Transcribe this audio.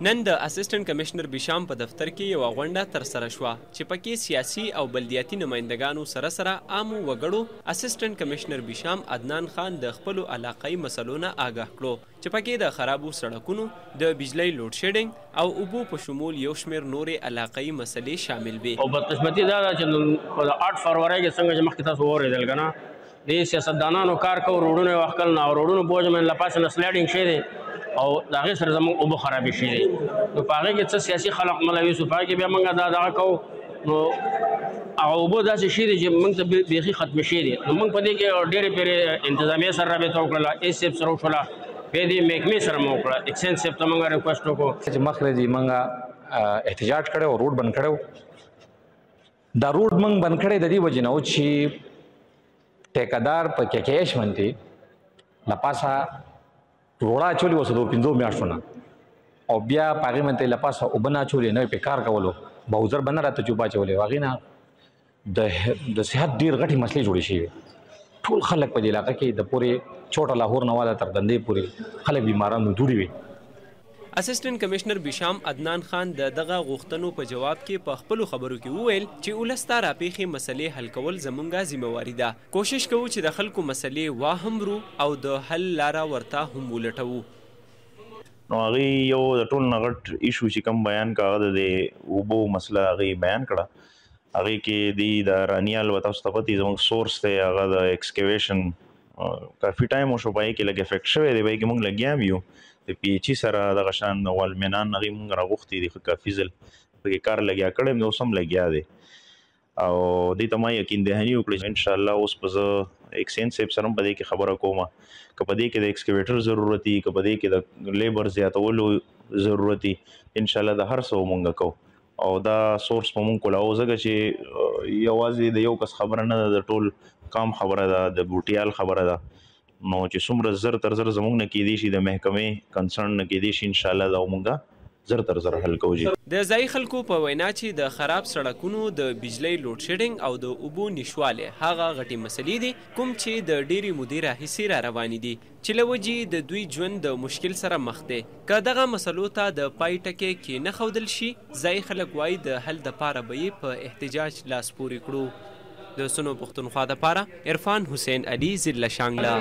نن د اسسټنټ کمشنر بشام په دفتر کې یو غونډه ترسره شوه چې پکې سیاسي او بلدیاتي نمایندګانو سره سره عامو وګړو اسسټنټ کمشنر بشام عدنان خان د خپلو علاقايي مسلو نه آګاه کړو چې پکې د خرابو سړکونو د بجلی لوډ شیډینګ او اوبو په شمول یو شمېر نورې علاقايي مسلې شامل وي. او بدقسمتي دا ده چې په 8 فروری کې څنګه چې مخکې تاسو واورېدل که نه دې سیاستدانانو کار کوو روډونه یې وښکل نه او روډونو بوج من له پاسه نه سلایډینګ شوی دی او د هغې سره زموږ اوبه خرابې شوي دي نو په هغې کې څه سیاسي خلق ملوي سو په هغې کې بیا موږ دا دغه کوو نو هغه اوبه داسې شوي دي چې موږ ته بیخي ختمې شوي دي نو موږ په دې کې ډېرې پیرې انتظامیې سره رابطه وکړله ایس صاحب سره وشوله بیا دې محکمې سره مو وکړه اکسچینج صاحب ته موږ ریکویسټ وکړو چې مخکې دې موږ احتجاج کړی او روډ بند کړی دا روډ موږ بند کړی د دې وجې نه و چې ټیکهدار په کیکیش باندې له پاسه روړه اچولي اوس د 5 میاشتو نه او بیا په هغې باندې له پاسه اوبه نه اچولې نه پې کار کولو باوزر به نه راته چوپه اچولې هغې نه د صحت ډېر غټې مسلې جوړې شوې ټول خلک په دې علاقه کې د پورې چوټه لاهور نه واده تر دندې پورې خلک بیمارانو دوړې وي. اسسټنټ کمشنر بشام عدنان خان د دغه غوښتنو په جواب کې په خپلو خبرو کې وویل چې ولس ته راپېښې مسلې حل کول زموږ ذمهواري ده. کوشش کوو چې د خلکو مسلې واهمرو او د حل لاره ورته هم ولټوو. نو هغې یو د ټول نه غټ ایشو چې کوم بیان کا هغه د اوبو مسله هغې بیان کړه. هغې کې د رانیال و تاسو ته پتې زموږ سورس دی هغه د ایکسکیویشن کافي ټایم وشو په هغې کې لږ افیکټ شوی دی په هغې کې موږ لګیا هم یو د پی ایچ ای سره دغه شان والمینان هغې موږ راغوښتي دي ښه کافي ځل په کې کار لګیا کړی یم اوس هم لګیا دی او دې ته ما یقین دهاني وکړه چې انشاءالله اوس به زه اکسچینج صاحب سره هم په دې کې خبره کوم که په دې کې د ایکسکیویټر ضرورت وي که په دې کې د لیبر زیاتولو ضرورت وي انشاءالله د هر څه مونږ کوو او دا سورس په مونږ کولاو ځکه چې یوازې د یو کس خبره نه ده د ټول قام خبره ده د بوټیال خبره ده نو چې څومره زر تر زر زموږ نه کېدی شي د محکمې کنسرن نه کېدی شي انشاءالله دا مونږ زر تر زر حل کوو. د ځایي خلکو په وینا چې د خراب سړکونو د بجلی لوډ شیډینګ او د اوبو نشوالی هغه غټې مسلې دي کوم چې د ډېرې مودې راهیسې را روانې دي چې له وجې د دوی ژوند د مشکل سره مخ دی. که دغه مسلو ته د پای ټکی کېنښودل شي ځایي خلک وایي د حل دپاره به یې په احتجاج لاس پورې کړو. د سنو پښتونخوا دپاره عرفان حسین علي ضلع شانګله.